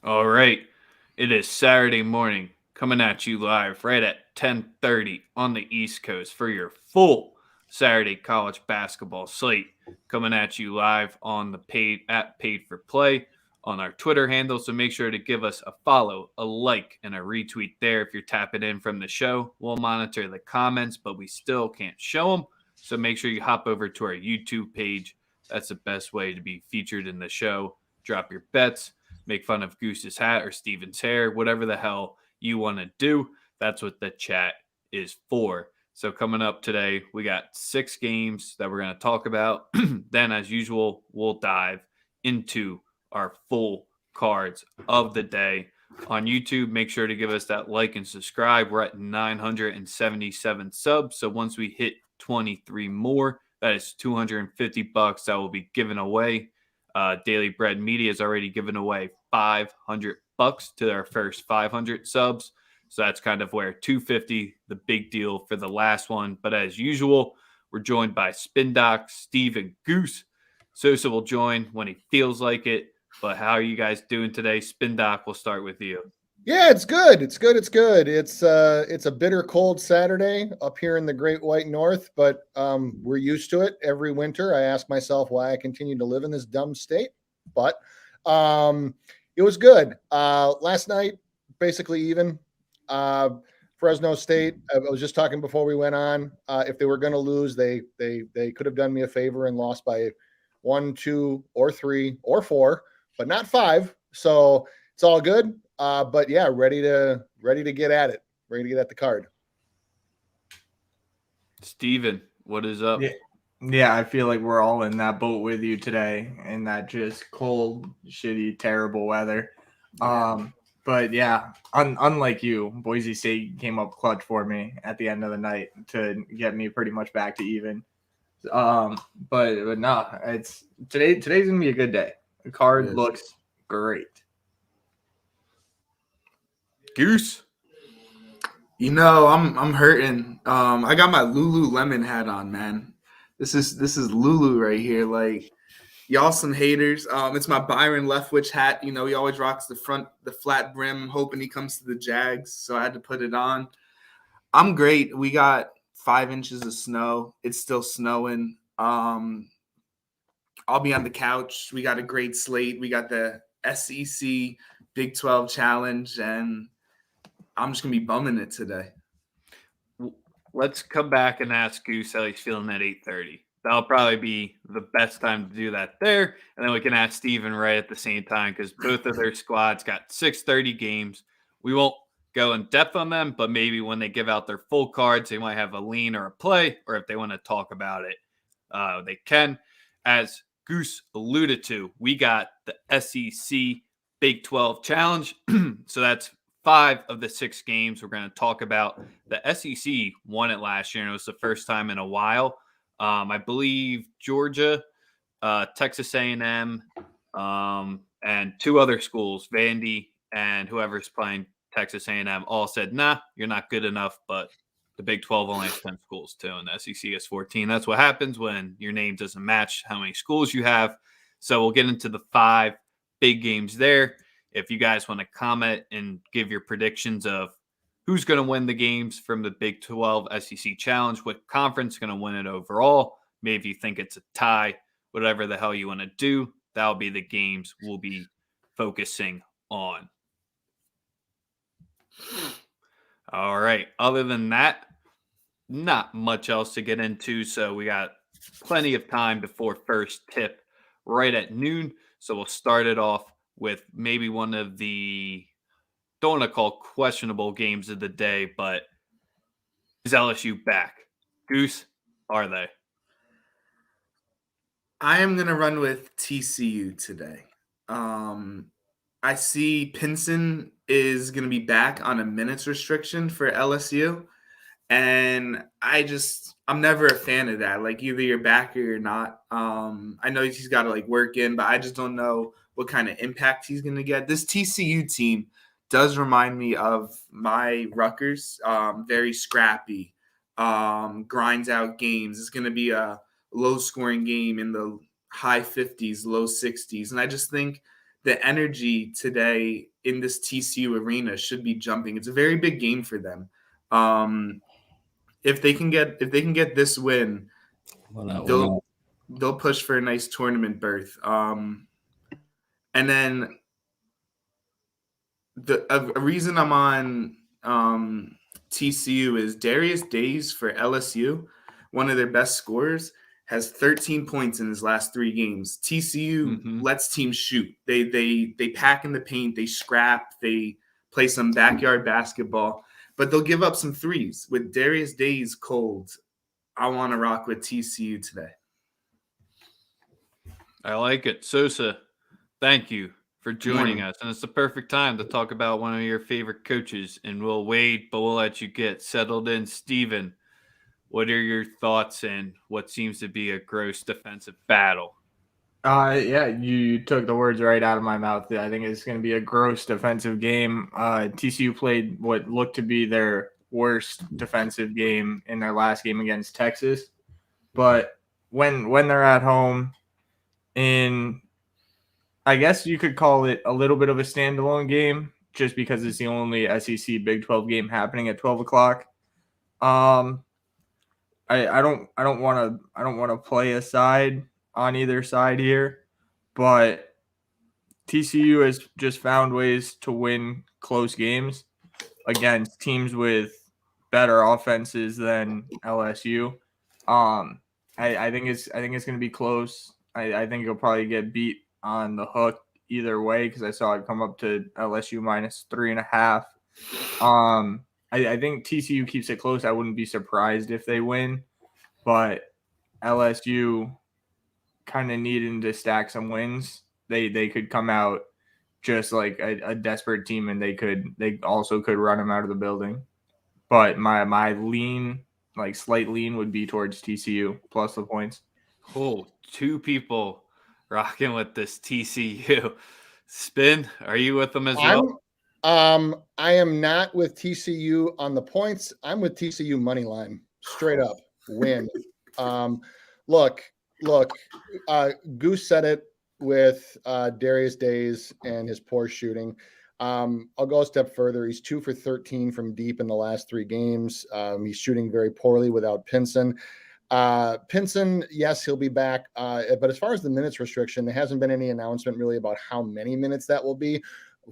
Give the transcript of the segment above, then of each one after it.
All right. It is Saturday morning coming at you live right at 10:30 on the East Coast for your full Saturday college basketball slate. Coming at you live on the paid for play on our Twitter handle. So make sure to give us a follow, a like, and a retweet there if you're tapping in from the show. We'll monitor the comments, but we still can't show them. So make sure you hop over to our YouTube page. That's the best way to be featured in the show. Drop your bets, make fun of Goose's hat or Steven's hair, whatever the hell you want to do. That's what the chat is for. So, coming up today, we got 6 games that we're going to talk about. Then, as usual, we'll dive into our full cards of the day. On YouTube, make sure to give us that like and subscribe. We're at 977 subs. So, once we hit 23 more, that is $250 that will be given away. Daily Bread Media has already given away $500 to their first 500 subs. So that's kind of where 250, the big deal for the last one. But as usual, we're joined by Spin Doc, Steve, and Goose. Sosa will join when he feels like it. But how are you guys doing today? Spin Doc, we'll start with you. Yeah, it's good. It's good. It's good. It's a bitter cold Saturday up here in the Great White North, but we're used to it every winter. I ask myself why I continue to live in this dumb state, but it was good. Last night, basically even. Fresno State. I was just talking before we went on. If they were going to lose, they could have done me a favor and lost by 1, 2, or 3, or 4, but not 5. So it's all good. But yeah, ready to get at it. Ready to get at the card. Steven, what is up? Yeah, I feel like we're all in that boat with you today in that just cold, shitty, terrible weather. But yeah, unlike you, Boise State came up clutch for me at the end of the night to get me pretty much back to even. But no, it's today's gonna be a good day. The card looks great. Goose? I'm hurting. I got my Lululemon hat on, man. This is Lulu right here. Like, y'all some haters. It's my Byron Leftwich hat. He always rocks the flat brim, hoping he comes to the Jags. So I had to put it on. I'm great. We got 5 inches of snow. It's still snowing. I'll be on the couch. We got a great slate. We got the SEC Big 12 Challenge, and I'm just going to be bumming it today. Let's come back and ask Goose how he's feeling at 8:30. That'll probably be the best time to do that there. And then we can ask Steven right at the same time because both of their squads got 6:30 games. We won't go in depth on them, but maybe when they give out their full cards, they might have a lean or a play, or if they want to talk about it, they can. As Goose alluded to, we got the SEC Big 12 Challenge. So that's 5 of the 6 games we're going to talk about. The SEC won it last year, and it was the first time in a while. I believe Georgia, Texas A&M, and 2 other schools, Vandy and whoever's playing Texas A&M, all said, nah, you're not good enough, but the Big 12 only has 10 schools too, and the SEC has 14. That's what happens when your name doesn't match how many schools you have. So we'll get into the 5 big games there. If you guys want to comment and give your predictions of who's going to win the games from the Big 12 SEC Challenge, what conference is going to win it overall, maybe if you think it's a tie, whatever the hell you want to do, that'll be the games we'll be focusing on. All right. Other than that, not much else to get into. So we got plenty of time before first tip right at noon. So we'll start it off with maybe one of the, don't want to call questionable games of the day, but is LSU back? Goose, are they? I am going to run with TCU today. I see Pinson is going to be back on a minutes restriction for LSU. And I'm never a fan of that. Like, either you're back or you're not. I know he's got to work in, but I just don't know what kind of impact he's going to get. This TCU team does remind me of my Rutgers. Very scrappy, grinds out games. It's going to be a low-scoring game in the high 50s, low 60s. And I just think the energy today in this TCU arena should be jumping. It's a very big game for them. If they can get this win, they'll push for a nice tournament berth. And then a reason I'm on TCU is Darius Days for LSU, one of their best scorers, has 13 points in his last 3 games. TCU lets teams shoot. They pack in the paint, they scrap, they play some backyard basketball, but they'll give up some threes. With Darius Days cold, I want to rock with TCU today. I like it. Sosa, thank you for joining us. And it's the perfect time to talk about one of your favorite coaches. And we'll wait, but we'll let you get settled in. Steven, what are your thoughts and what seems to be a gross defensive battle? Yeah, you took the words right out of my mouth. I think it's going to be a gross defensive game. TCU played what looked to be their worst defensive game in their last game against Texas. But when they're at home, I guess you could call it a little bit of a standalone game just because it's the only SEC Big 12 game happening at 12 o'clock. I don't want to play a side on either side here, but TCU has just found ways to win close games against teams with better offenses than LSU. I think it's going to be close. I think it'll probably get beat on the hook either way because I saw it come up to LSU -3.5. I think TCU keeps it close. I wouldn't be surprised if they win, but LSU kind of needing to stack some wins. They could come out just like a desperate team, and they also could run them out of the building. But my slight lean would be towards TCU plus the points. Oh, 2 people rocking with this TCU. Spin, are you with them as well? I am not with TCU on the points. I'm with TCU money line. Straight up win. Look, Goose said it with Darius Days and his poor shooting. I'll go a step further. He's 2 for 13 from deep in the last 3 games. He's shooting very poorly without Pinson. Pinson, yes, he'll be back. But as far as the minutes restriction, there hasn't been any announcement really about how many minutes that will be.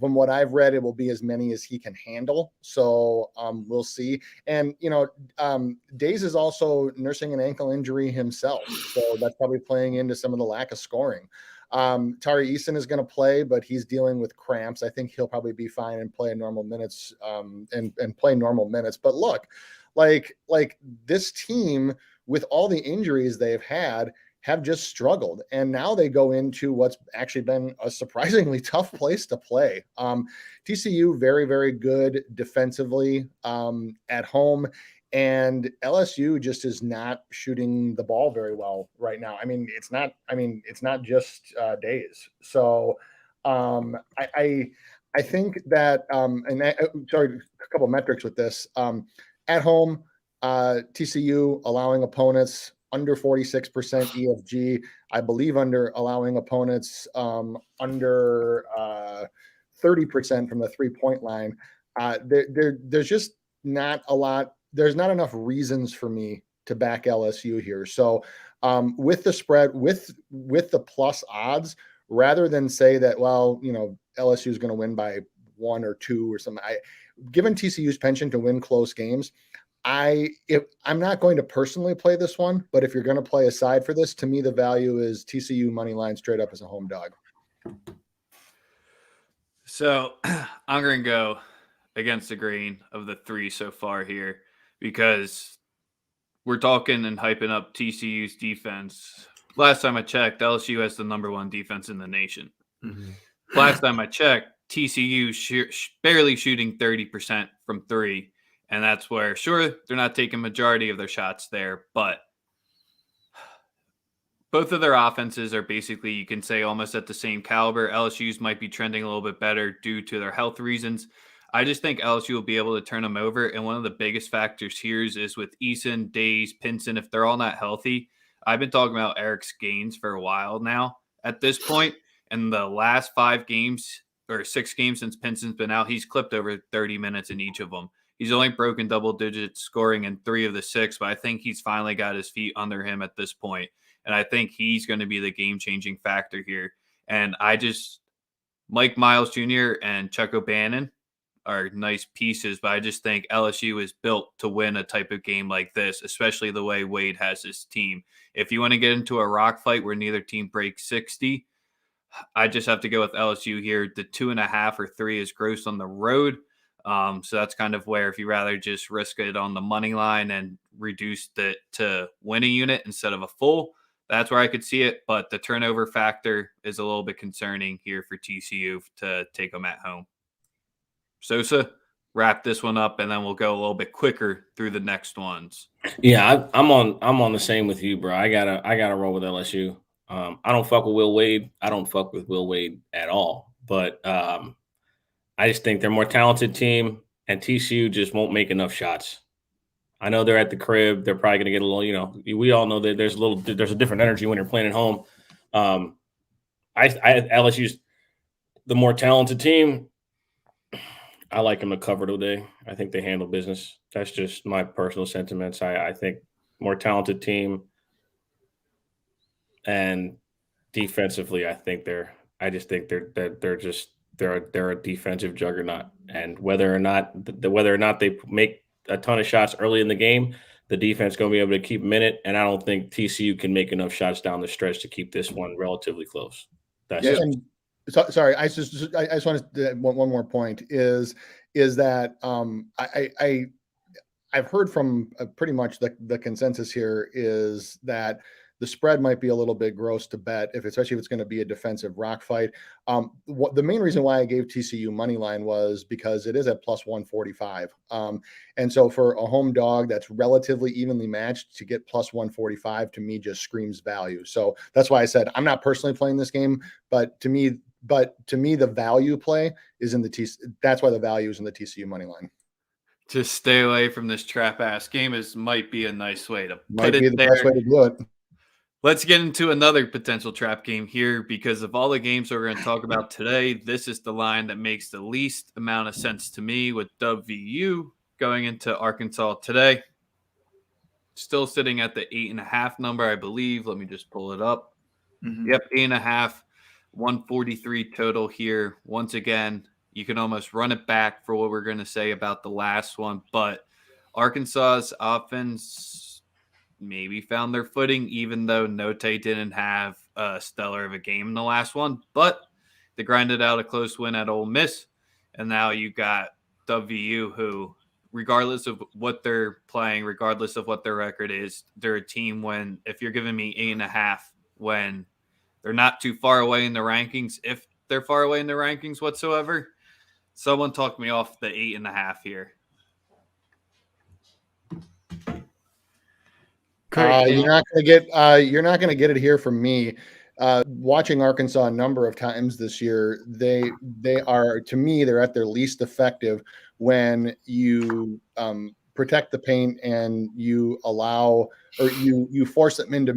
From what I've read, it will be as many as he can handle. So we'll see. And, Days is also nursing an ankle injury himself. So that's probably playing into some of the lack of scoring. Tari Eason is going to play, but he's dealing with cramps. I think he'll probably be fine and play normal minutes and play normal minutes. But look, like this team with all the injuries they've had have just struggled. And now they go into what's actually been a surprisingly tough place to play. TCU, very, very good defensively at home. And LSU just is not shooting the ball very well right now. It's not just Days. So I think that, sorry, a couple metrics with this. At home, TCU allowing opponents under 46% EFG. I believe under allowing opponents under 30% from the 3-point line. There's just not a lot. There's not enough reasons for me to back LSU here. So with the spread, with the plus odds, rather than say that, LSU is going to win by 1 or 2 or something, given TCU's penchant to win close games, I'm not going to personally play this one, but if you're going to play a side for this, to me, the value is TCU money line straight up as a home dog. So I'm going to go against the grain of the 3 so far here because we're talking and hyping up TCU's defense. Last time I checked, LSU has the number 1 defense in the nation. Mm-hmm. Last time I checked, TCU barely shooting 30% from 3. And that's where, sure, they're not taking majority of their shots there, but both of their offenses are basically, you can say, almost at the same caliber. LSU's might be trending a little bit better due to their health reasons. I just think LSU will be able to turn them over. And one of the biggest factors here is with Eason, Days, Pinson, if they're all not healthy. I've been talking about Eric's gains for a while now. At this point, In the last 5 games or 6 games since Pinson's been out, he's clipped over 30 minutes in each of them. He's only broken double digit scoring in 3 of the 6, but I think he's finally got his feet under him at this point. And I think he's going to be the game-changing factor here. And Mike Miles Jr. and Chuck O'Bannon are nice pieces, but I just think LSU is built to win a type of game like this, especially the way Wade has his team. If you want to get into a rock fight where neither team breaks 60, I just have to go with LSU here. The 2.5 or 3 is gross on the road. So that's kind of where if you rather just risk it on the money line and reduce it to win a unit instead of a full, that's where I could see it. But the turnover factor is a little bit concerning here for TCU to take them at home. Sosa, wrap this one up, and then we'll go a little bit quicker through the next ones. Yeah, I'm on the same with you, bro. I gotta roll with LSU. I don't fuck with Will Wade. I don't fuck with Will Wade at all. But I just think they're a more talented team, and TCU just won't make enough shots. I know they're at the crib. They're probably going to get a little, we all know that there's a different energy when you're playing at home. LSU's the more talented team. I like them to cover today. I think they handle business. That's just my personal sentiments. I think more talented team, and defensively, I think they're a defensive juggernaut. And whether or not they make a ton of shots early in the game, the defense is going to be able to keep them in it. And I don't think TCU can make enough shots down the stretch to keep this one relatively close. Sorry, I just wanted to one more point is that I've heard from pretty much the consensus here is that the spread might be a little bit gross to bet, especially if it's going to be a defensive rock fight. The main reason why I gave TCU money line was because it is at plus 145. And so for a home dog that's relatively evenly matched, to get plus 145 to me just screams value. So that's why I said I'm not personally playing this game, but to me the value play is in the TCU. That's why the value is in the TCU money line. To stay away from this trap ass game might be a nice way to Might put be it the there. best way to do it. Let's get into another potential trap game here, because of all the games we're going to talk about today, this is the line that makes the least amount of sense to me, with WVU going into Arkansas today. Still sitting at the 8.5 number, I believe. Let me just pull it up. Mm-hmm. Yep, 8.5, 143 total here. Once again, you can almost run it back for what we're going to say about the last one, but Arkansas's offense maybe found their footing, even though Note didn't have a stellar of a game in the last one, but they grinded out a close win at Ole Miss. And now you got WVU, who, regardless of what they're playing, regardless of what their record is, they're a team when, if you're giving me 8.5, when they're not too far away in the rankings, if they're far away in the rankings whatsoever, someone talked me off the 8.5 here. You're not going to get it here from me. Watching Arkansas a number of times this year, they are, to me, they're at their least effective when you protect the paint and you allow, or you force them into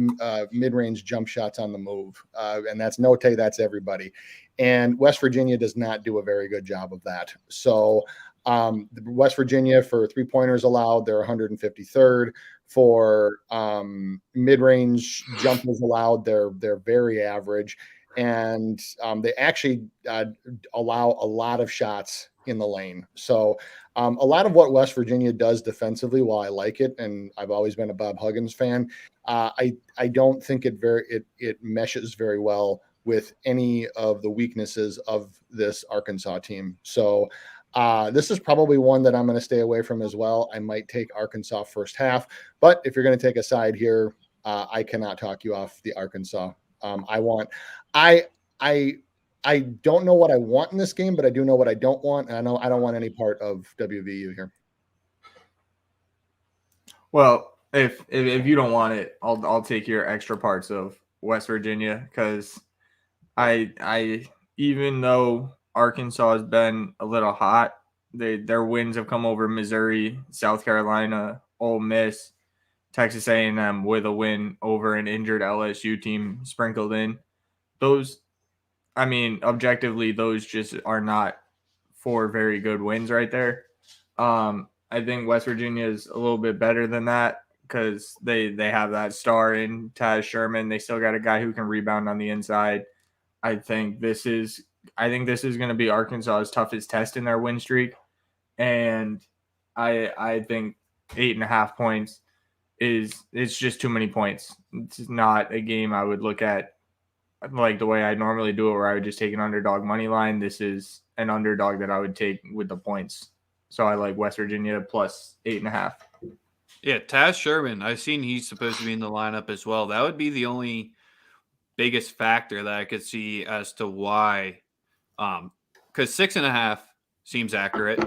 mid-range jump shots on the move, and that's Note, that's everybody, and West Virginia does not do a very good job of that. So West Virginia, for three-pointers allowed, they're 153rd. For mid-range jumpers allowed, they're very average, and they actually allow a lot of shots in the lane. So a lot of what West Virginia does defensively, while I like it, and I've always been a Bob Huggins fan, I don't think it meshes very well with any of the weaknesses of this Arkansas team. So this is probably one that I'm going to stay away from as well. I might take Arkansas first half, but if you're going to take a side here, I cannot talk you off the Arkansas. I don't know what I want in this game, but I do know what I don't want. And I know I don't want any part of WVU here. Well, if you don't want it, I'll take your extra parts of West Virginia, because I even though Arkansas has been a little hot, their wins have come over Missouri, South Carolina, Ole Miss, Texas A&M, with a win over an injured LSU team sprinkled in. I mean, objectively, those just are not 4 very good wins right there. I think West Virginia is a little bit better than that because they have that star in Taz Sherman. They still got a guy who can rebound on the inside. I think this is going to be Arkansas's toughest test in their win streak, and I think 8.5 points it's just too many points. It's not a game I would look at like the way I normally do it, where I would just take an underdog money line. This is an underdog that I would take with the points. So I like West Virginia plus 8.5. Yeah, Taz Sherman. I've seen he's supposed to be in the lineup as well. That would be the only biggest factor that I could see as to why. Because 6.5 seems accurate.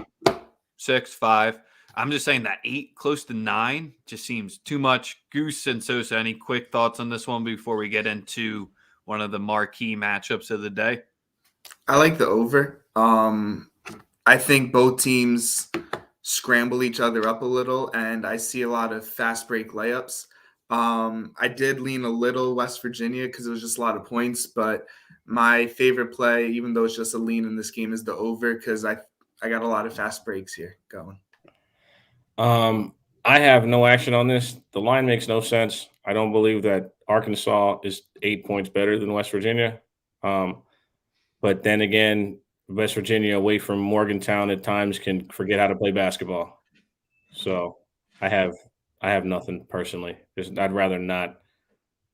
6, 5. I'm just saying that 8, close to 9, just seems too much. Goose and Sosa, any quick thoughts on this one before we get into one of the marquee matchups of the day? I like the over. I think both teams scramble each other up a little, and I see a lot of fast break layups. I did lean a little West Virginia because it was just a lot of points, but my favorite play, even though it's just a lean in this game, is the over because I got a lot of fast breaks here going. I have no action on this. The line makes no sense. I don't believe that Arkansas is 8 points better than West Virginia. But then again, West Virginia away from Morgantown at times can forget how to play basketball. So I have nothing personally. I'd rather not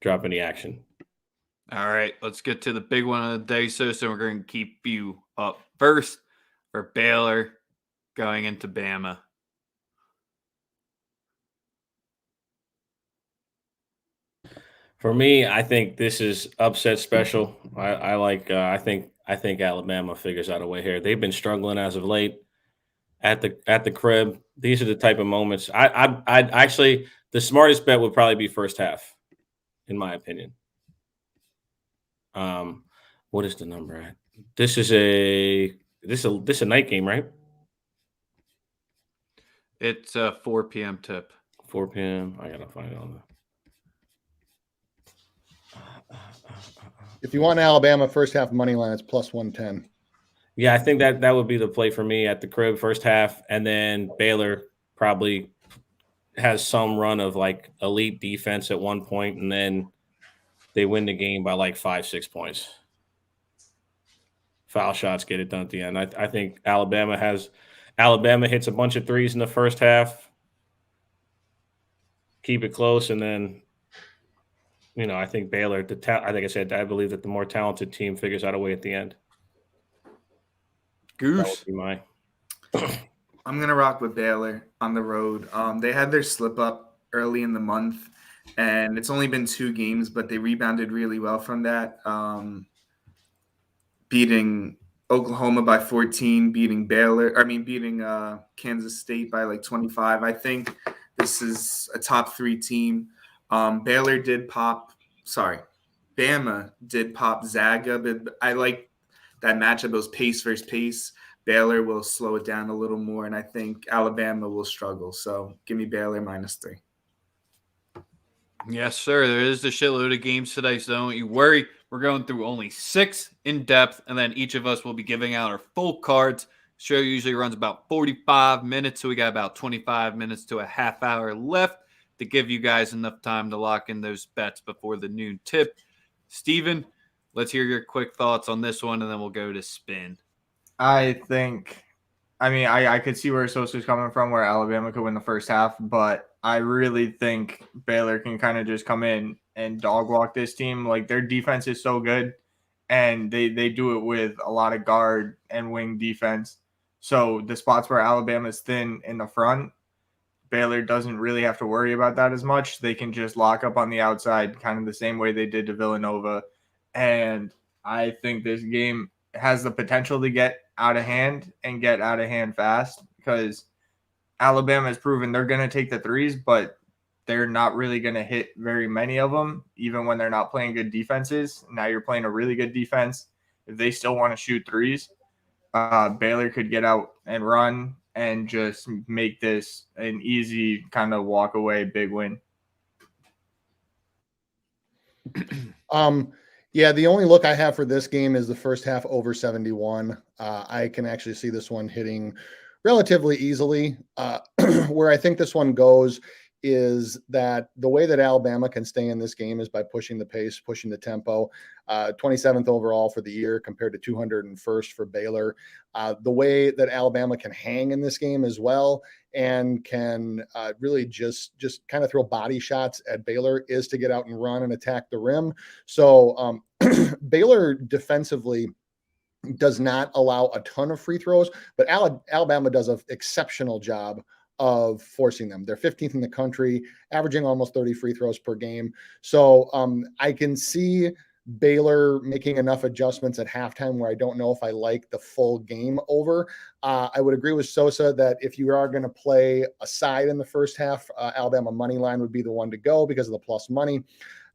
drop any action. All right, let's get to the big one of the day, so we're going to keep you up first for Baylor going into Bama. For me, I think this is upset special. I think Alabama figures out a way here. They've been struggling as of late at the crib. These are the type of moments. I'd actually, the smartest bet would probably be first half, in my opinion. What is the number at? This is a night game, right? It's a 4 p.m. tip. 4 p.m. I gotta find it on the. If you want Alabama first half money line, it's plus 110. Yeah, I think that would be the play for me at the crib first half, and then Baylor probably has some run of like elite defense at one point, and then they win the game by like 5-6 points. Foul shots get it done at the end. I think Alabama hits a bunch of threes in the first half, keep it close, and then I think Baylor. I believe that the more talented team figures out a way at the end. Goose. I'm going to rock with Baylor on the road. They had their slip up early in the month, and it's only been 2 games, but they rebounded really well from that. Beating Oklahoma by 14, beating Kansas State by like 25. I think this is a top 3 team. Bama did pop Zaga, but I like that matchup. It was pace versus pace. Baylor will slow it down a little more, and I think Alabama will struggle. So give me Baylor -3. Yes, sir. There is a shitload of games today, so don't you worry. We're going through only 6 in depth, and then each of us will be giving out our full cards. Show usually runs about 45 minutes, so we got about 25 minutes to a half hour left to give you guys enough time to lock in those bets before the noon tip. Steven, let's hear your quick thoughts on this one, and then we'll go to spin. I could see where Sosa's coming from, where Alabama could win the first half, but I really think Baylor can kind of just come in and dog walk this team. Like, their defense is so good, and they do it with a lot of guard and wing defense. So the spots where Alabama's thin in the front, Baylor doesn't really have to worry about that as much. They can just lock up on the outside, kind of the same way they did to Villanova. And I think this game has the potential to get out of hand and get out of hand fast, because Alabama has proven they're going to take the threes, but they're not really going to hit very many of them, even when they're not playing good defenses. Now you're playing a really good defense. If they still want to shoot threes, Baylor could get out and run and just make this an easy kind of walk away big win. Yeah, the only look I have for this game is the first half over 71. I can actually see this one hitting relatively easily. Where I think this one goes is that the way that Alabama can stay in this game is by pushing the pace, pushing the tempo. 27th overall for the year compared to 201st for Baylor. The way that Alabama can hang in this game as well and can really just kind of throw body shots at Baylor is to get out and run and attack the rim. So Baylor defensively does not allow a ton of free throws, but Alabama does an exceptional job of forcing them. They're 15th in the country, averaging almost 30 free throws per game. So I can see Baylor making enough adjustments at halftime where I don't know if I like the full game over. I would agree with Sosa that if you are going to play a side in the first half, Alabama money line would be the one to go because of the plus money.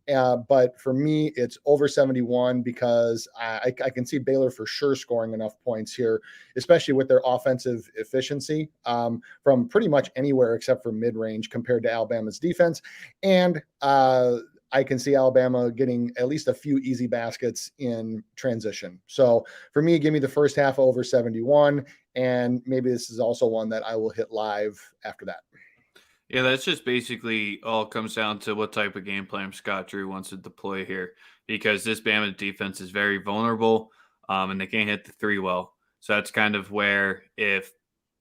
But for me, it's over 71 because I can see Baylor for sure scoring enough points here, especially with their offensive efficiency from pretty much anywhere except for mid-range compared to Alabama's defense. And I can see Alabama getting at least a few easy baskets in transition. So for me, give me the first half over 71. And maybe this is also one that I will hit live after that. Yeah, that's just basically all comes down to what type of game plan Scott Drew wants to deploy here, because this Bama defense is very vulnerable, and they can't hit the three well. So that's kind of where if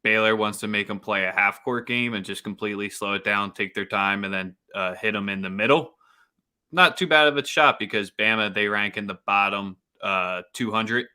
Baylor wants to make them play a half court game and just completely slow it down, take their time, and then hit them in the middle, not too bad of a shot because Bama, they rank in the bottom 200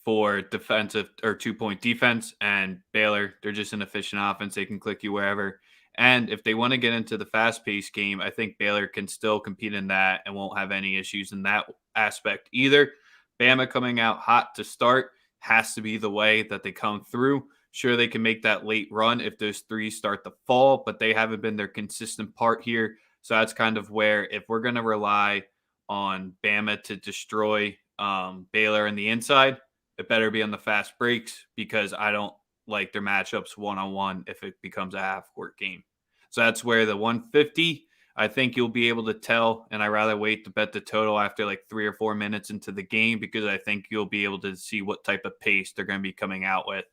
for defensive or 2-point defense, and Baylor, they're just an efficient offense. They can click you wherever. And if they want to get into the fast-paced game, I think Baylor can still compete in that and won't have any issues in that aspect either. Bama coming out hot to start has to be the way that they come through. Sure, they can make that late run if those threes start to fall, but they haven't been their consistent part here. So that's kind of where if we're going to rely on Bama to destroy Baylor in the inside, it better be on the fast breaks because I don't like their matchups one-on-one if it becomes a half-court game. So that's where the 150, I think you'll be able to tell, and I rather wait to bet the total after like 3 or 4 minutes into the game because I think you'll be able to see what type of pace they're going to be coming out with.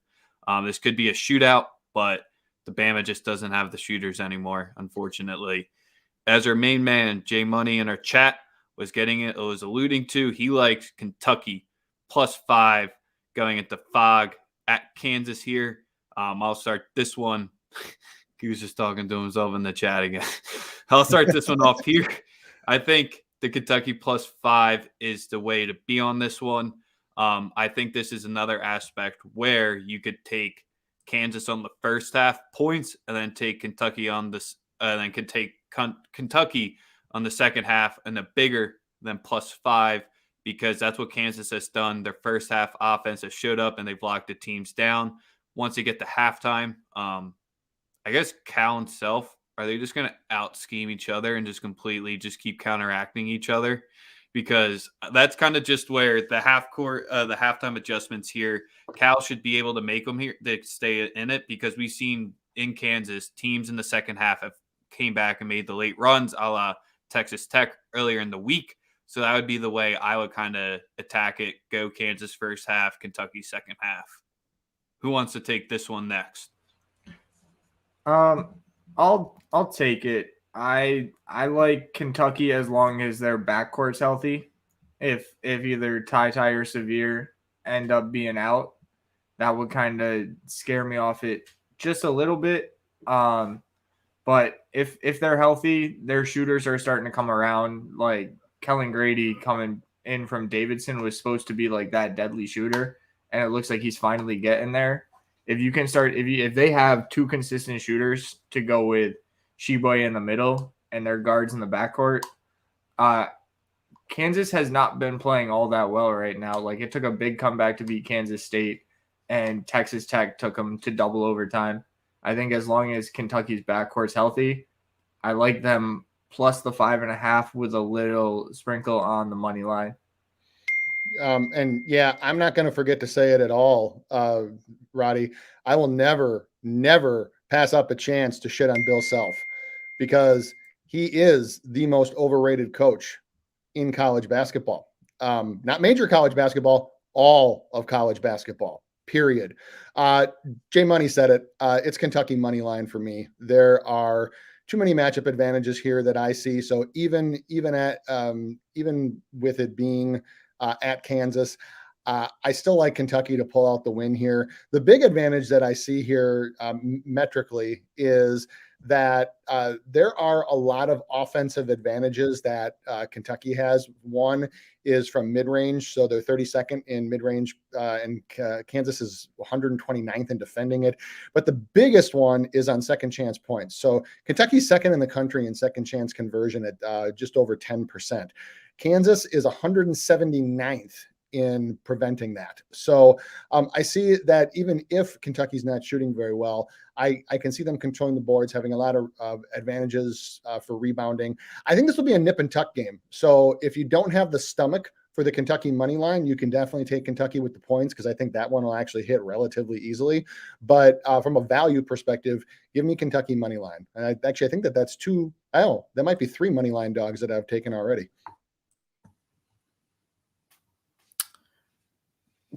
This could be a shootout, but the Bama just doesn't have the shooters anymore, unfortunately. As our main man, Jay Money, in our chat was alluding to, he likes Kentucky +5 going into Fog at Kansas here. I'll start this one. He was just talking to himself in the chat again. I'll start this one off here. I think the Kentucky +5 is the way to be on this one. I think this is another aspect where you could take Kansas on the first half points and then take Kentucky on this, then could take Kentucky on the second half and the bigger than +5 because that's what Kansas has done. Their first half offense has showed up and they've locked the teams down. Once they get to halftime, I guess Cal and Self, are they just going to out scheme each other and just completely just keep counteracting each other? Because that's kind of just where the halftime adjustments here, Cal should be able to make them here to stay in it because we've seen in Kansas teams in the second half have came back and made the late runs a la Texas Tech earlier in the week. So that would be the way I would kind of attack it. Go Kansas first half, Kentucky second half. Who wants to take this one next? I'll take it. I like Kentucky as long as their backcourt's healthy. If either Ty or Severe end up being out, that would kind of scare me off it just a little bit. But if they're healthy, their shooters are starting to come around. Like Kellen Grady coming in from Davidson was supposed to be like that deadly shooter, and it looks like he's finally getting there. If you can start, if they have two consistent shooters to go with Sheboy in the middle and their guards in the backcourt, Kansas has not been playing all that well right now. Like it took a big comeback to beat Kansas State, and Texas Tech took them to double overtime. I think as long as Kentucky's backcourt's healthy, I like them plus the 5.5 with a little sprinkle on the money line. And yeah, I'm not going to forget to say it at all, Roddy. I will never pass up a chance to shit on Bill Self because he is the most overrated coach in college basketball. not major college basketball, all of college basketball, period. Jay Money said it. It's Kentucky money line for me. There are too many matchup advantages here that I see. So even with it being at Kansas, I still like Kentucky to pull out the win here. The big advantage that I see here metrically is that there are a lot of offensive advantages that Kentucky has. One is from mid-range, so they're 32nd in mid-range, and Kansas is 129th in defending it. But the biggest one is on second chance points. So Kentucky's second in the country in second chance conversion at just over 10%. Kansas is 179th in preventing that. So I see that even if Kentucky's not shooting very well, I can see them controlling the boards, having a lot of advantages for rebounding. I think this will be a nip and tuck game. So if you don't have the stomach for the Kentucky money line, you can definitely take Kentucky with the points, because I think that one will actually hit relatively easily. But from a value perspective, give me Kentucky money line. And I think that's two. That might be three money line dogs that I've taken already.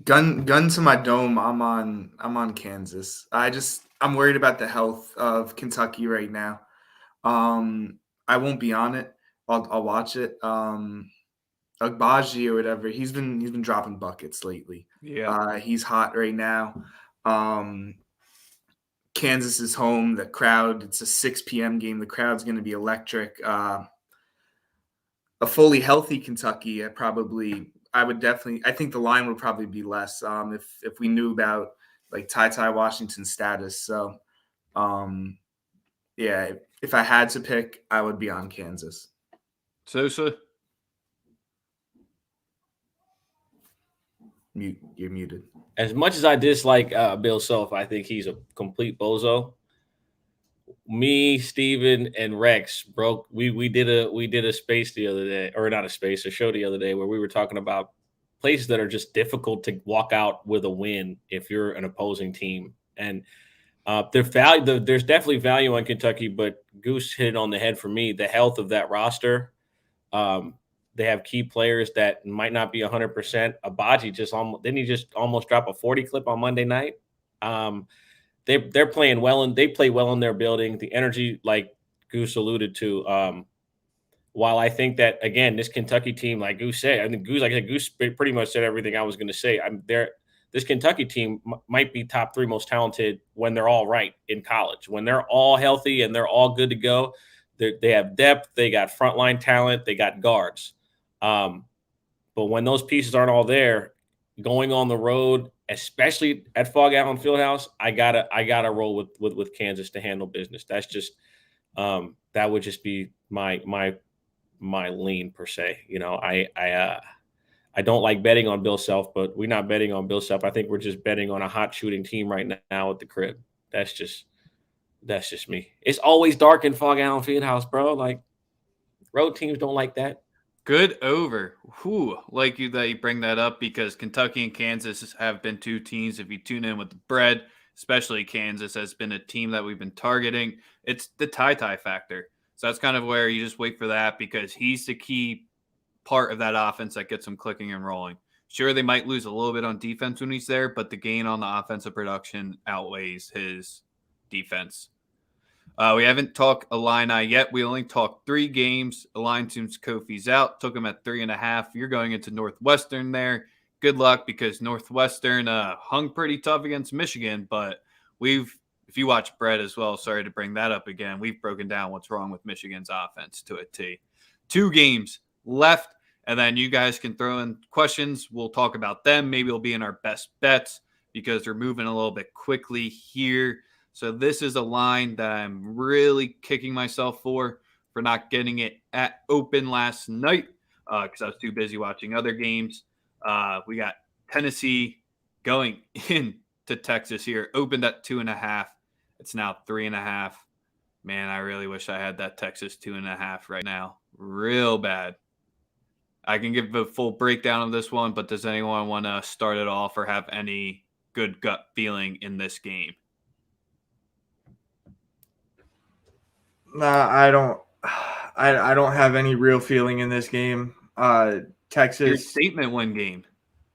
Gun to my dome. I'm on Kansas. I'm worried about the health of Kentucky right now. I won't be on it. I'll watch it. Agbaji or whatever. He's been dropping buckets lately. Yeah. He's hot right now. Kansas is home. The crowd. It's a 6 p.m. game. The crowd's going to be electric. A fully healthy Kentucky, I think the line would probably be less if we knew about like Ty Washington's status. So, yeah, if I had to pick, I would be on Kansas. Sosa? You're muted. As much as I dislike Bill Self, I think he's a complete bozo. Me, Steven, and Rex broke. We did a space the other day, or not a space, a show the other day where we were talking about places that are just difficult to walk out with a win if you're an opposing team. And there's definitely value on Kentucky, but Goose hit it on the head for me. The health of that roster. They have key players that might not be 100%. Abaji didn't he just almost drop a 40 clip on Monday night? They're playing well, and they play well in their building. The energy, like Goose alluded to, while I think that, again, this Kentucky team, like Goose said, Goose pretty much said everything I was going to say. This Kentucky team might be top 3 most talented when they're all right in college. When they're all healthy and they're all good to go, they have depth, they got frontline talent, they got guards. But when those pieces aren't all there, going on the road, especially at Fog Allen Fieldhouse, I gotta roll with Kansas to handle business. That's just that would just be my lean per se. You know, I don't like betting on Bill Self, but we're not betting on Bill Self. I think we're just betting on a hot shooting team right now at the crib. That's just me. It's always dark in Fog Allen Fieldhouse, bro. Like, road teams don't like that. Good over. Whew. Like that you bring that up, because Kentucky and Kansas have been two teams. If you tune in with the bread, especially Kansas has been a team that we've been targeting. It's the Ty factor. So that's kind of where you just wait for that, because he's the key part of that offense that gets them clicking and rolling. Sure, they might lose a little bit on defense when he's there, but the gain on the offensive production outweighs his defense. We haven't talked Illini yet. We only talked 3 games. Illini since Kofi's out. Took him at 3.5. You're going into Northwestern there. Good luck, because Northwestern hung pretty tough against Michigan. But if you watch Brett as well, sorry to bring that up again, we've broken down what's wrong with Michigan's offense to a T. 2 games left, and then you guys can throw in questions. We'll talk about them. Maybe it'll be in our best bets, because they're moving a little bit quickly here. So this is a line that I'm really kicking myself for not getting it at open last night, because I was too busy watching other games. We got Tennessee going into Texas here. Opened at 2.5. It's now 3.5. Man, I really wish I had that Texas 2.5 right now. Real bad. I can give a full breakdown of this one, but does anyone want to start it off or have any good gut feeling in this game? Nah, I don't have any real feeling in this game. Your Texas. statement win game.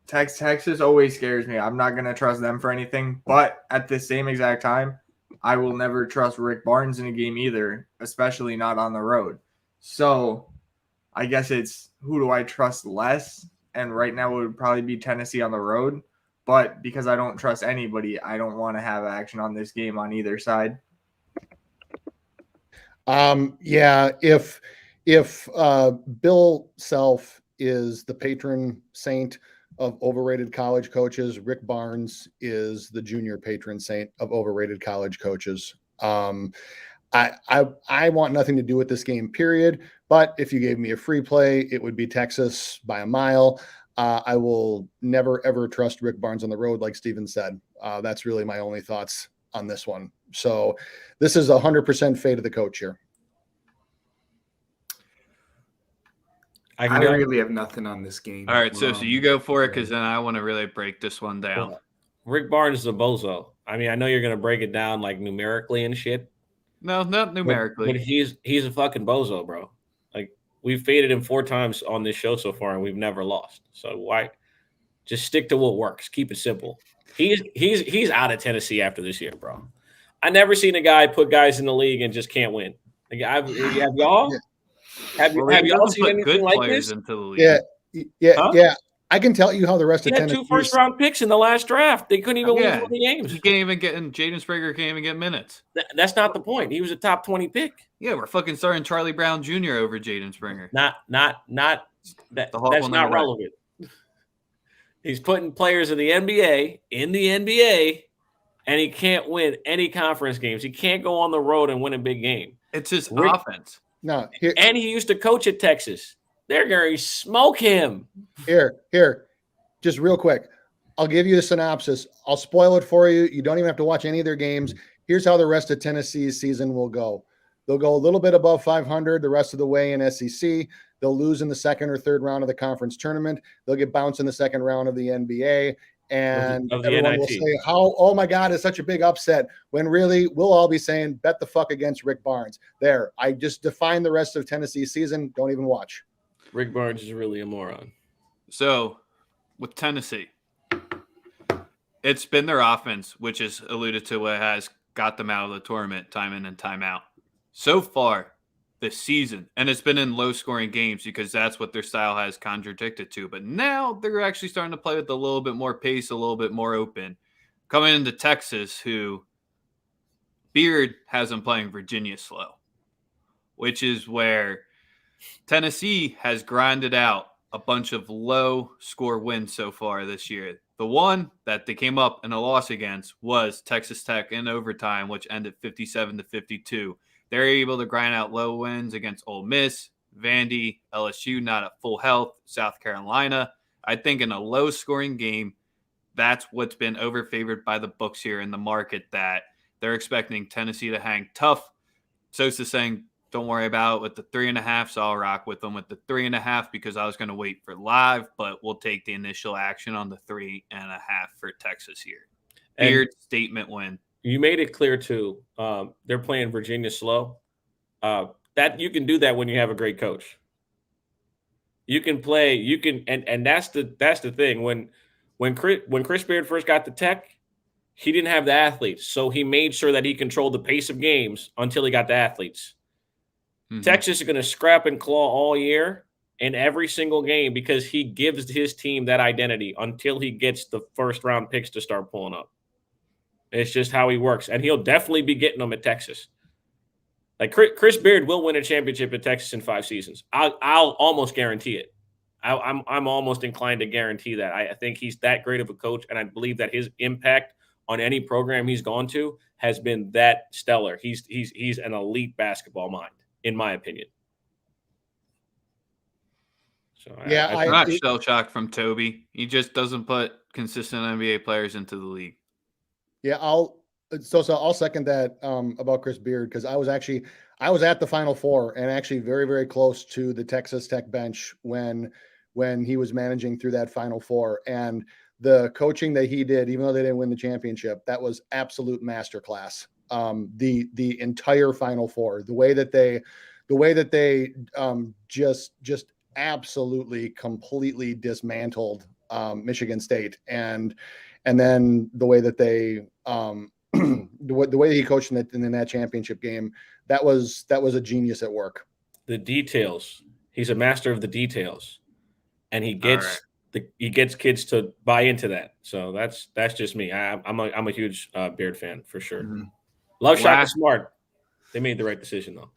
Texas always scares me. I'm not going to trust them for anything. But at the same exact time, I will never trust Rick Barnes in a game either, especially not on the road. So I guess it's who do I trust less? And right now it would probably be Tennessee on the road. But because I don't trust anybody, I don't want to have action on this game on either side. Yeah, if Bill Self is the patron saint of overrated college coaches, Rick Barnes is the junior patron saint of overrated college coaches. I want nothing to do with this game, period. But if you gave me a free play, it would be Texas by a mile. I will never, ever trust Rick Barnes on the road, like Steven said. That's really my only thoughts on this one. So this is 100% fate of the coach here. I really have nothing on this game. All right, so you go for it, because then I want to really break this one down. Well, Rick Barnes is a bozo. I mean, I know you're going to break it down like numerically and shit. No, not numerically. But he's a fucking bozo, bro. Like, we've faded him 4 times on this show so far, and we've never lost. So why just stick to what works? Keep it simple. He's out of Tennessee after this year, bro. I never seen a guy put guys in the league and just can't win. Like, have y'all? Have y'all seen anything like this? Into the league? Yeah. I can tell you how the rest of Tennessee had 2 first-round picks in the last draft. They couldn't even win 20 games. He can't even get in. Jaden Springer can't even get minutes. That's not the point. He was a top 20 pick. Yeah, we're fucking starting Charlie Brown Jr. over Jaden Springer. That's not relevant. He's putting players in the NBA, and he can't win any conference games. He can't go on the road and win a big game. It's his offense. No, and he used to coach at Texas. They're going to smoke him. Here, just real quick. I'll give you the synopsis. I'll spoil it for you. You don't even have to watch any of their games. Here's how the rest of Tennessee's season will go. They'll go a little bit above 500 the rest of the way in SEC. They'll lose in the second or third round of the conference tournament. They'll get bounced in the second round of the NBA. And everyone will say, oh my God, it's such a big upset. When really, we'll all be saying, bet the fuck against Rick Barnes. There, I just defined the rest of Tennessee's season. Don't even watch. Rick Barnes is really a moron. So, with Tennessee, it's been their offense, which is alluded to what has got them out of the tournament time in and time out. So far this season, and it's been in low-scoring games because that's what their style has contradicted to. But now they're actually starting to play with a little bit more pace, a little bit more open. Coming into Texas, who Beard has them playing Virginia slow, which is where Tennessee has grinded out a bunch of low-score wins so far this year. The one that they came up in a loss against was Texas Tech in overtime, which ended 57-52. They're able to grind out low wins against Ole Miss, Vandy, LSU, not at full health, South Carolina. I think in a low-scoring game, that's what's been overfavored by the books here in the market, that they're expecting Tennessee to hang tough. Sosa's saying, don't worry about it with the 3.5, so I'll rock with them with the 3.5 because I was going to wait for live, but we'll take the initial action on the 3.5 for Texas here. Weird statement win. You made it clear too. They're playing Virginia slow. That you can do that when you have a great coach. You can play. You can, and that's the thing. When Chris Beard first got to Tech, he didn't have the athletes, so he made sure that he controlled the pace of games until he got the athletes. Mm-hmm. Texas is going to scrap and claw all year in every single game because he gives his team that identity until he gets the first round picks to start pulling up. It's just how he works. And he'll definitely be getting them at Texas. Like Chris Beard will win a championship at Texas in 5 seasons. I'll almost guarantee it. I'm almost inclined to guarantee that. I think he's that great of a coach, and I believe that his impact on any program he's gone to has been that stellar. He's an elite basketball mind, in my opinion. So I'm not shell-shocked from Toby. He just doesn't put consistent NBA players into the league. Yeah, I'll second that about Chris Beard, because I was at the Final Four and actually very, very close to the Texas Tech bench when he was managing through that Final Four, and the coaching that he did, even though they didn't win the championship, that was absolute masterclass. The entire Final Four, the way that they just absolutely completely dismantled Michigan State, and then the way that they the way he coached in that championship game, that was a genius at work. The details. He's a master of the details, and he All right. gets kids to buy into that. So that's just me. I'm a huge Beard fan for sure. Mhm. Love Shaka Wow. Smart. They made the right decision though.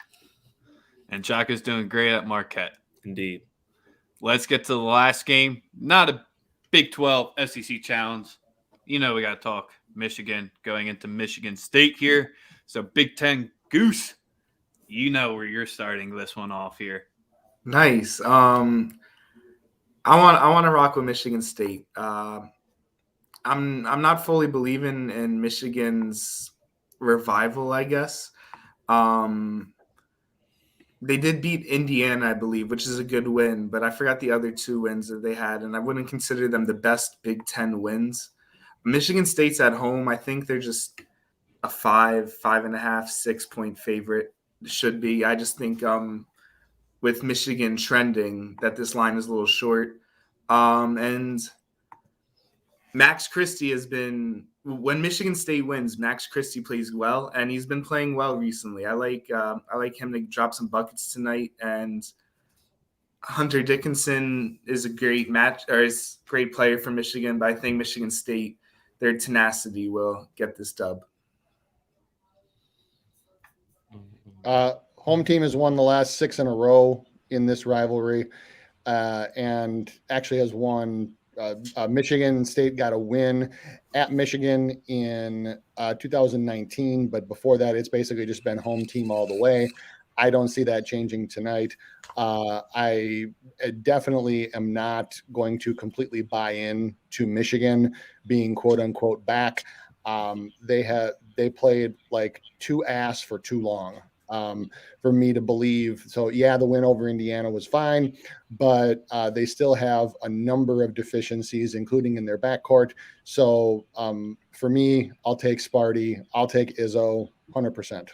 And Chaka's doing great at Marquette. Indeed. Let's get to the last game. Not a Big 12 SEC challenge. You know we got to talk Michigan going into Michigan State here. So Big 10 Goose, you know where you're starting this one off here. Nice. I want to rock with Michigan State. I'm not fully believing in Michigan's revival, I guess. They did beat Indiana, I believe, which is a good win, but I forgot the other 2 wins that they had, and I wouldn't consider them the best Big Ten wins. Michigan State's at home. I think they're just a 5.5, 6-point favorite. Should be. I just think with Michigan trending that this line is a little short. And Max Christie has been, when Michigan State wins, Max Christie plays well, and he's been playing well recently. I like him to drop some buckets tonight. And Hunter Dickinson is a great great player for Michigan, but I think Michigan State, their tenacity will get this dub. Home team has won the last 6 in a row in this rivalry, and actually has won. Michigan State got a win at Michigan in 2019, but before that, it's basically just been home team all the way. I don't see that changing tonight. I definitely am not going to completely buy in to Michigan being quote unquote back. They played like too ass for too long for me to believe. So yeah, the win over Indiana was fine, but they still have a number of deficiencies, including in their backcourt. So for me, I'll take Sparty. I'll take Izzo 100%.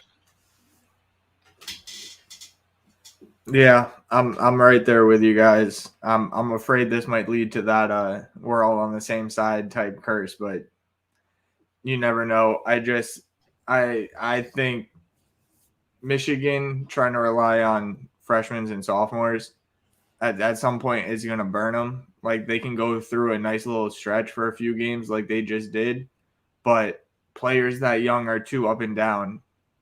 Yeah, I'm right there with you guys. I'm afraid this might lead to that we're all on the same side type curse, but you never know. I think Michigan trying to rely on freshmen and sophomores at some point is going to burn them. Like they can go through a nice little stretch for a few games like they just did, but players that young are too up and down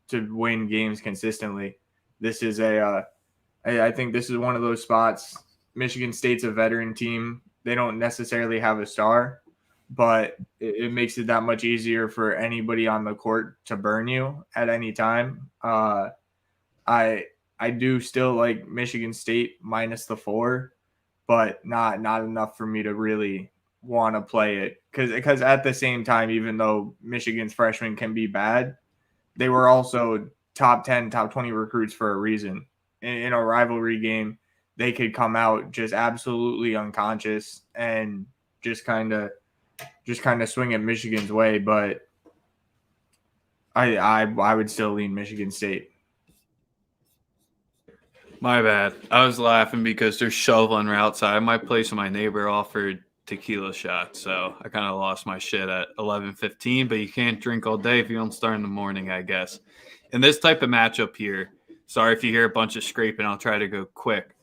to win games consistently. This is I think this is one of those spots. Michigan State's a veteran team. They don't necessarily have a star, but it makes it that much easier for anybody on the court to burn you at any time. I do still like Michigan State minus the 4, but not enough for me to really want to play it because at the same time, even though Michigan's freshmen can be bad, they were also top 10, top 20 recruits for a reason. In a rivalry game, they could come out just absolutely unconscious and just kind of swing at Michigan's way, but I would still lean Michigan State. My bad. I was laughing because they're shoveling outside. My place, my neighbor offered tequila shots, so I kind of lost my shit at 11:15. But you can't drink all day if you don't start in the morning, I guess. In this type of matchup here, sorry if you hear a bunch of scraping. I'll try to go quick.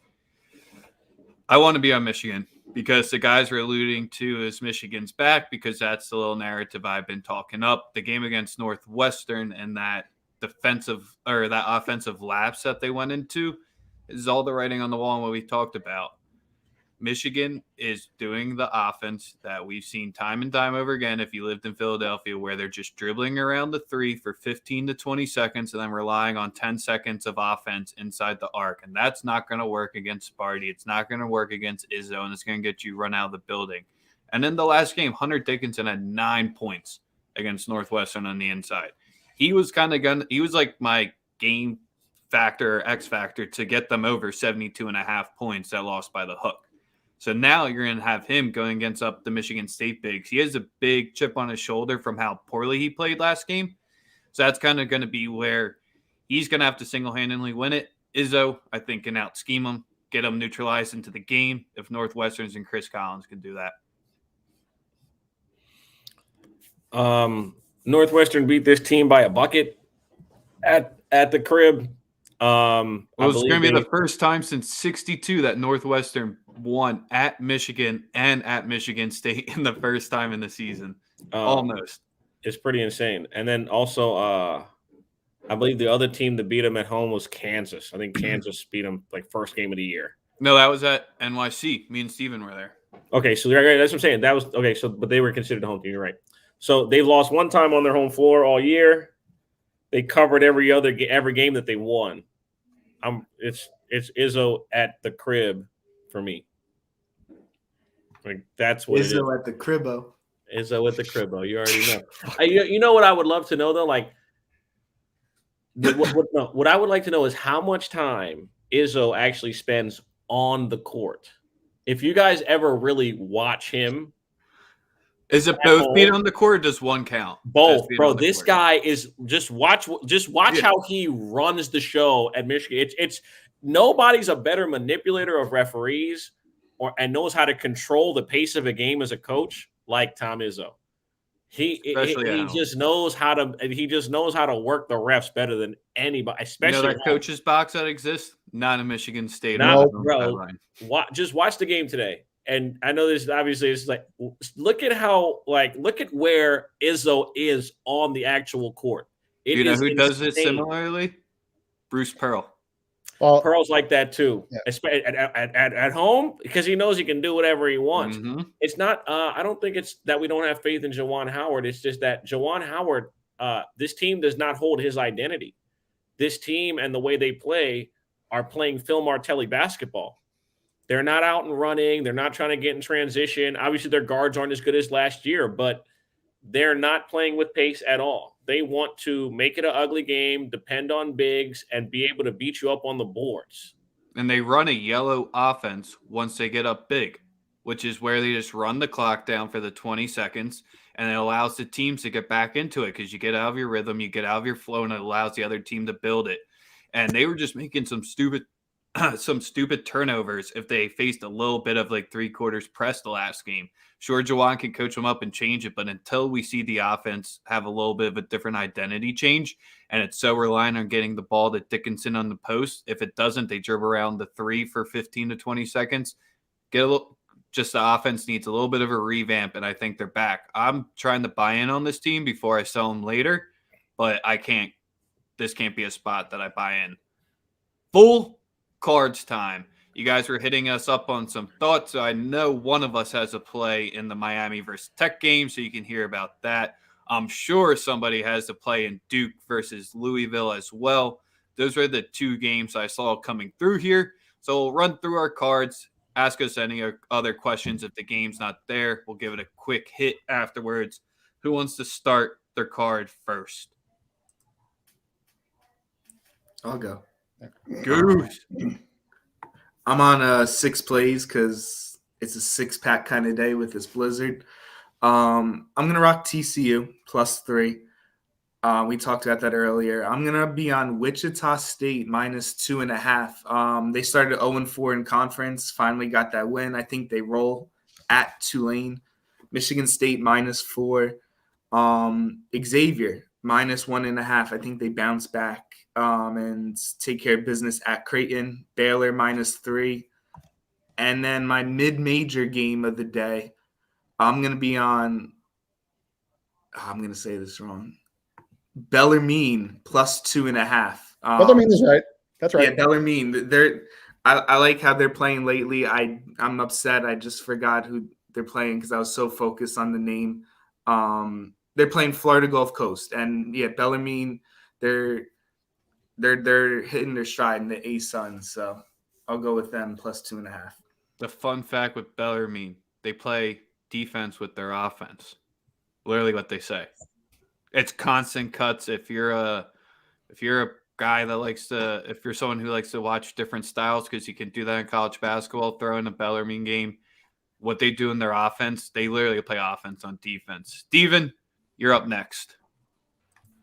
I want to be on Michigan because the guys we're alluding to is Michigan's back because that's the little narrative I've been talking up. The game against Northwestern and that defensive or that offensive lapse that they went into is all the writing on the wall and what we talked about. Michigan is doing the offense that we've seen time and time over again if you lived in Philadelphia, where they're just dribbling around the 3 for 15 to 20 seconds and then relying on 10 seconds of offense inside the arc. And that's not going to work against Sparty. It's not going to work against Izzo, and it's going to get you run out of the building. And in the last game, Hunter Dickinson had 9 points against Northwestern on the inside. He was he was like my game factor or X factor to get them over 72.5 points that lost by the hook. So now you're going to have him going against up the Michigan State bigs. He has a big chip on his shoulder from how poorly he played last game. So that's kind of going to be where he's going to have to single-handedly win it. Izzo, I think, can out-scheme him. get them neutralized into the game if Northwestern's and Chris Collins can do that. Northwestern beat this team by a bucket at the crib. Well, it's going to be the first time since '62 that Northwestern won at Michigan and at Michigan State in the first time in the season. Almost. It's pretty insane. And then also, I believe the other team that beat them at home was Kansas. I think Kansas beat them like first game of the year. No, that was at NYC. Me and Steven were there. Okay, so that's what I'm saying. That was okay. So, but they were considered a home team. You're right. So they've lost one time on their home floor all year. They covered every game that they won. It's Izzo at the crib for me. Like that's what Izzo at the cribbo. Izzo at the cribbo. You already know. You know what I would love to know though, like what I would like to know is how much time Izzo actually spends on the court. If you guys ever really watch him. Is it both feet on the court or does one count? Both, bro. This guy is just watch how he runs the show at Michigan. It's nobody's a better manipulator of referees and knows how to control the pace of a game as a coach like Tom Izzo. He just knows how to work the refs better than anybody. Especially that coach's box that exists, not in Michigan State. No, bro. Just watch the game today. And I know this obviously is like, look at where Izzo is on the actual court. You know who does it similarly? Bruce Pearl. Well, Pearl's like that too, at home because he knows he can do whatever he wants. Mm-hmm. It's not. I don't think it's that we don't have faith in Juwan Howard. It's just that Juwan Howard, this team does not hold his identity. This team and the way they play are playing Phil Martelli basketball. They're not out and running. They're not trying to get in transition. Obviously, their guards aren't as good as last year, but they're not playing with pace at all. They want to make it an ugly game, depend on bigs, and be able to beat you up on the boards. And they run a yellow offense once they get up big, which is where they just run the clock down for the 20 seconds, and it allows the teams to get back into it because you get out of your rhythm, you get out of your flow, and it allows the other team to build it. And they were just making some stupid turnovers if they faced a little bit of like 3/4 press the last game. Sure, Juwan can coach them up and change it, but until we see the offense have a little bit of a different identity change, and it's so reliant on getting the ball to Dickinson on the post, if it doesn't, they dribble around the 3 for 15 to 20 seconds. Just the offense needs a little bit of a revamp, and I think they're back. I'm trying to buy in on this team before I sell them later, but this can't be a spot that I buy in. Full cards time. You guys were hitting us up on some thoughts. So I know one of us has a play in the Miami versus Tech game, so you can hear about that. I'm sure somebody has a play in Duke versus Louisville as well. Those are the two games I saw coming through here. So we'll run through our cards. Ask us any other questions if the game's not there. We'll give it a quick hit afterwards. Who wants to start their card first? I'll go. Goose. I'm on 6 plays because it's a 6-pack kind of day with this blizzard. I'm gonna rock TCU +3. We talked about that earlier. I'm gonna be on Wichita State -2.5. They started 0-4 in conference. Finally got that win. I think they roll at Tulane. Michigan State -4. Xavier -1.5. I think they bounce back and take care of business at Creighton. Baylor -3. And then my mid-major game of the day, I'm going to be on – I'm going to say this wrong. Bellarmine +2.5. Bellarmine is right. That's right. Yeah, Bellarmine. I like how they're playing lately. I'm upset. I just forgot who they're playing because I was so focused on the name. They're playing Florida Gulf Coast. And, yeah, Bellarmine, they're hitting their stride in the A-Suns. So I'll go with them +2.5. The fun fact with Bellarmine, they play defense with their offense. Literally what they say. It's constant cuts. If you're a guy that if you're someone who likes to watch different styles, because you can do that in college basketball, throw in a Bellarmine game. What they do in their offense, they literally play offense on defense. Steven, you're up next.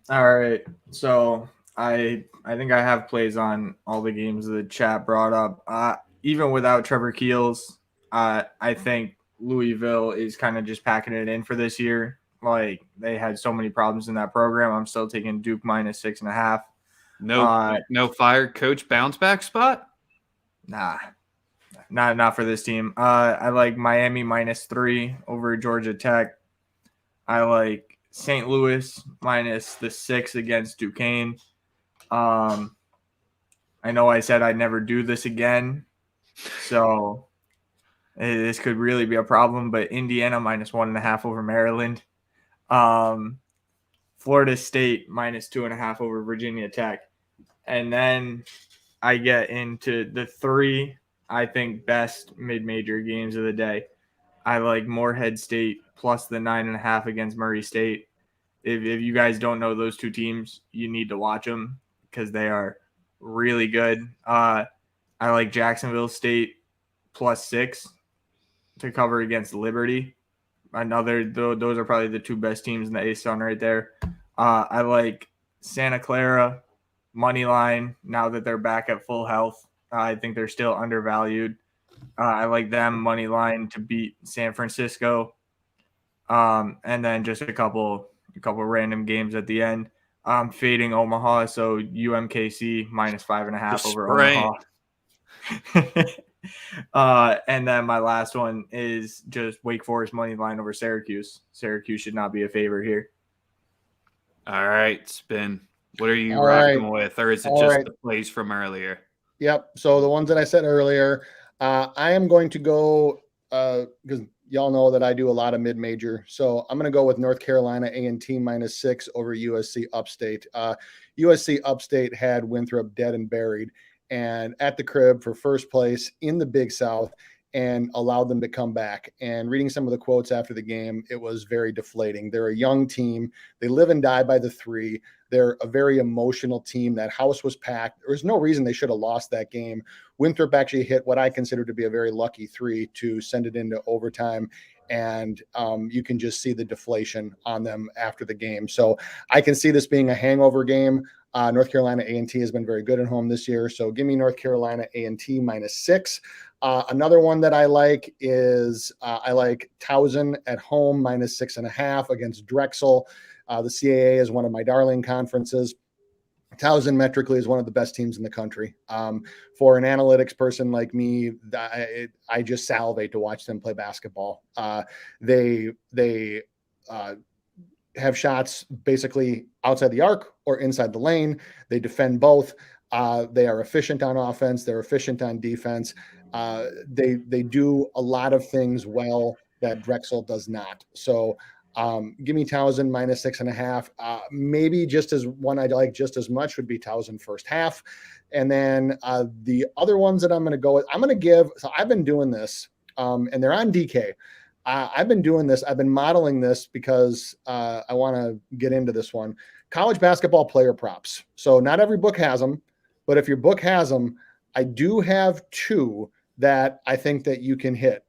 All right. So I think I have plays on all the games the chat brought up. even without Trevor Keels, I think Louisville is kind of just packing it in for this year. Like they had so many problems in that program. I'm still taking Duke minus 6.5. No fired coach bounce back spot. Nah, not for this team. I like Miami minus 3 over Georgia Tech. I like St. Louis minus the 6 against Duquesne. I know I said I'd never do this again, so this could really be a problem. But Indiana minus 1.5 over Maryland. Florida State minus 2.5 over Virginia Tech. And then I get into the 3, I think, best mid-major games of the day. I like Morehead State plus the 9.5 against Murray State. If you guys don't know those two teams, you need to watch them because they are really good. I like Jacksonville State plus 6 to cover against Liberty. Those are probably the 2 best teams in the A-Sun right there. I like Santa Clara money line now that they're back at full health. I think they're still undervalued. I like them money line to beat San Francisco. And then just a couple random games at the end. I'm fading Omaha, so UMKC minus 5.5 over Omaha. And then my last one is just Wake Forest money line over Syracuse. Syracuse should not be a favorite here. All right, Spin. What are you All rocking right. with, or is it All just right. the plays from earlier? Yep. So the ones that I said earlier, I am going to go because y'all know that I do a lot of mid-major. So I'm going to go with North Carolina A&T minus 6 over USC Upstate. USC Upstate had Winthrop dead and buried and at the crib for first place in the Big South and allowed them to come back. And reading some of the quotes after the game, it was very deflating. They're a young team. They live and die by the 3. They're a very emotional team. That house was packed. There was no reason they should have lost that game. Winthrop actually hit what I consider to be a very lucky 3 to send it into overtime. And you can just see the deflation on them after the game. So I can see this being a hangover game. North Carolina A&T has been very good at home this year. So give me North Carolina A&T minus 6. Another one that I like is I like Towson at home minus 6.5 against Drexel. The CAA is one of my darling conferences. Towson metrically is one of the best teams in the country. For an analytics person like me, I just salivate to watch them play basketball. They have shots basically outside the arc or inside the lane. They defend both. They are efficient on offense. They're efficient on defense. They do a lot of things well that Drexel does not. So give me Towson minus 6.5. Maybe just as one I'd like just as much would be Towson first half. And then the other ones that I'm going to go with, I'm going to give. So I've been doing this, and they're on DK. I've been doing this. I've been modeling this because I want to get into this one. College basketball player props. So not every book has them, but if your book has them, I do have 2 that I think that you can hit.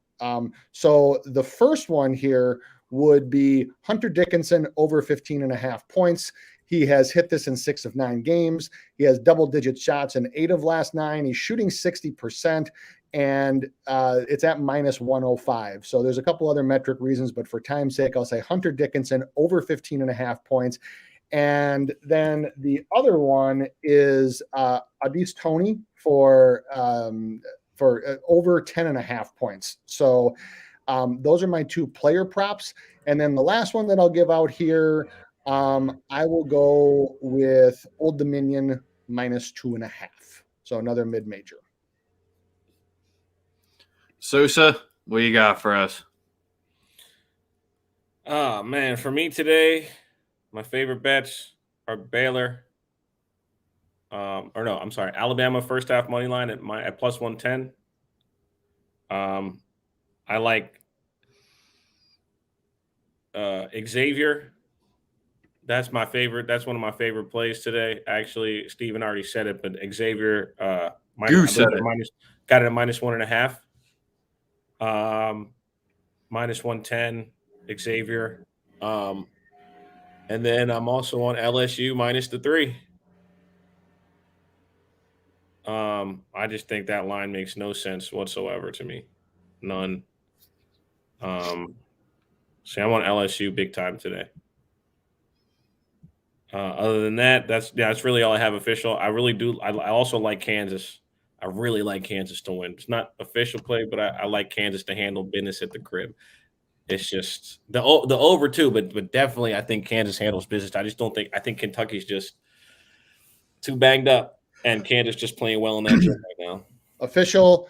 So the first one here would be Hunter Dickinson over 15.5 points. He has hit this in 6 of 9 games. He has double-digit shots in 8 of last 9. He's shooting 60%, and it's at minus 105. So there's a couple other metric reasons, but for time's sake, I'll say Hunter Dickinson over 15.5 points. And then the other one is Adis Toney for over 10.5 points. So those are my 2 player props. And then the last one that I'll give out here, I will go with Old Dominion minus 2.5. So another mid-major. Sosa, what you got for us? Oh, man. For me today, my favorite bets are Baylor. Alabama first half money line at plus 110. I like Xavier. That's my favorite. That's one of my favorite plays today. Actually, Steven already said it, but Xavier got it at minus 1.5. Minus 110, Xavier. And then I'm also on LSU minus the 3. I just think that line makes no sense whatsoever to me. None. See, I'm on LSU big time today. Other than that, that's really all I have official. I really do. I also like Kansas. I really like Kansas to win. It's not official play, but I like Kansas to handle business at the crib. It's just the over too, but definitely I think Kansas handles business. I think Kentucky's just too banged up, and Kansas just playing well in that gym right now. Official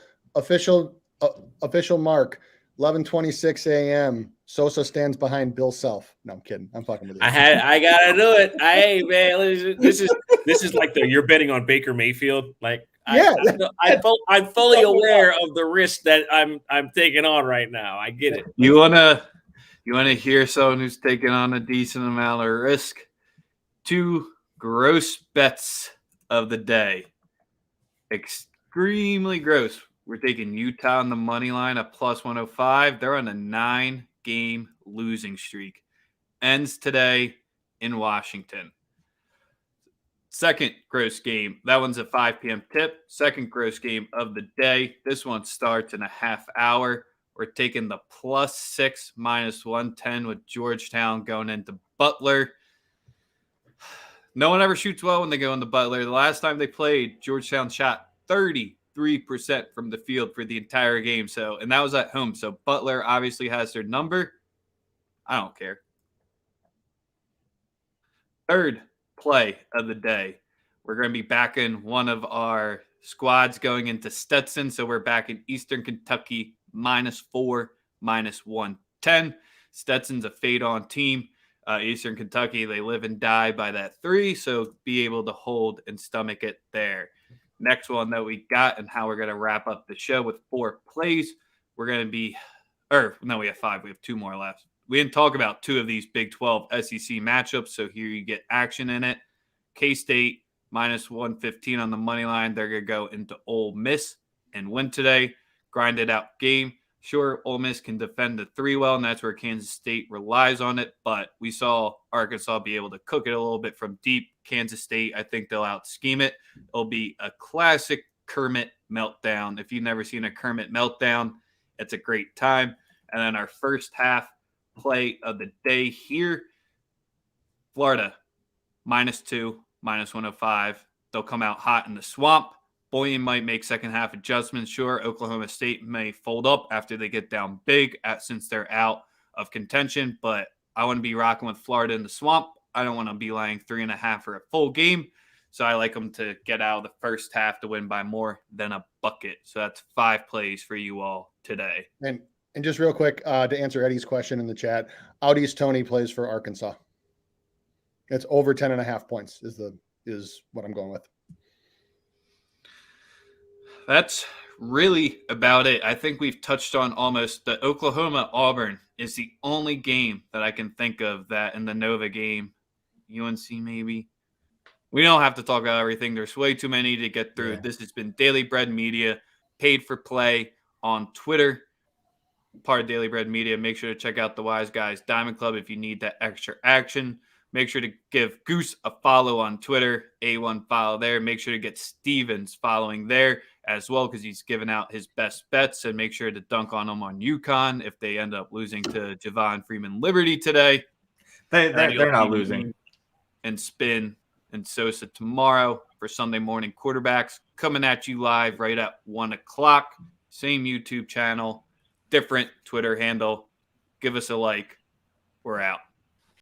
mark. 11:26 a.m. Sosa stands behind Bill Self. No, I'm kidding. I'm fucking with you. I gotta do it. Hey man, this is like you're betting on Baker Mayfield. Like I'm fully aware of the risk that I'm taking on right now. I get it. You wanna hear someone who's taking on a decent amount of risk? 2 gross bets of the day. Extremely gross. We're taking Utah on the money line at plus 105. They're on a 9-game losing streak. Ends today in Washington. Second gross game. That one's a 5 p.m. tip. Second gross game of the day. This one starts in a half hour. We're taking the +6 -110 with Georgetown going into Butler. No one ever shoots well when they go into Butler. The last time they played, Georgetown shot 33% from the field for the entire game. And that was at home. So Butler obviously has their number. I don't care. Third play of the day. We're going to be back in one of our squads going into Stetson. So we're back in Eastern Kentucky, -4, -110. Stetson's a fade-on team. Eastern Kentucky, they live and die by that 3, so be able to hold and stomach it there. Next one that we got and how we're going to wrap up the show with 4 plays. We're going to be – we have 5. We have 2 more left. We didn't talk about 2 of these Big 12 SEC matchups, so here you get action in it. K-State, -115 on the money line. They're going to go into Ole Miss and win today. Grinded out game. Sure, Ole Miss can defend the 3 well, and that's where Kansas State relies on it. But we saw Arkansas be able to cook it a little bit from deep. Kansas State, I think they'll out-scheme it. It'll be a classic Kermit meltdown. If you've never seen a Kermit meltdown, it's a great time. And then our first half play of the day here, Florida, -2, -105. They'll come out hot in the swamp. Boyan might make second half adjustments. Sure, Oklahoma State may fold up after they get down big since they're out of contention, but I want to be rocking with Florida in the swamp. I don't want to be laying 3.5 for a full game, so I like them to get out of the first half to win by more than a bucket. So that's 5 plays for you all today. And just real quick, to answer Eddie's question in the chat, Out East Tony plays for Arkansas. It's over 10.5 points is what I'm going with. That's really about it. I think we've touched on almost the Oklahoma-Auburn is the only game that I can think of that in the Nova game. UNC maybe. We don't have to talk about everything. There's way too many to get through. Yeah. This has been Daily Bread Media, paid for play on Twitter. Part of Daily Bread Media. Make sure to check out the Wise Guys Diamond Club if you need that extra action. Make sure to give Goose a follow on Twitter, A1 follow there. Make sure to get Stevens following there as well because he's giving out his best bets. And make sure to dunk on them on UConn if they end up losing to Javon Freeman Liberty today. They're not losing. And Spin and Sosa tomorrow for Sunday morning quarterbacks. Coming at you live right at 1 o'clock. Same YouTube channel, different Twitter handle. Give us a like. We're out.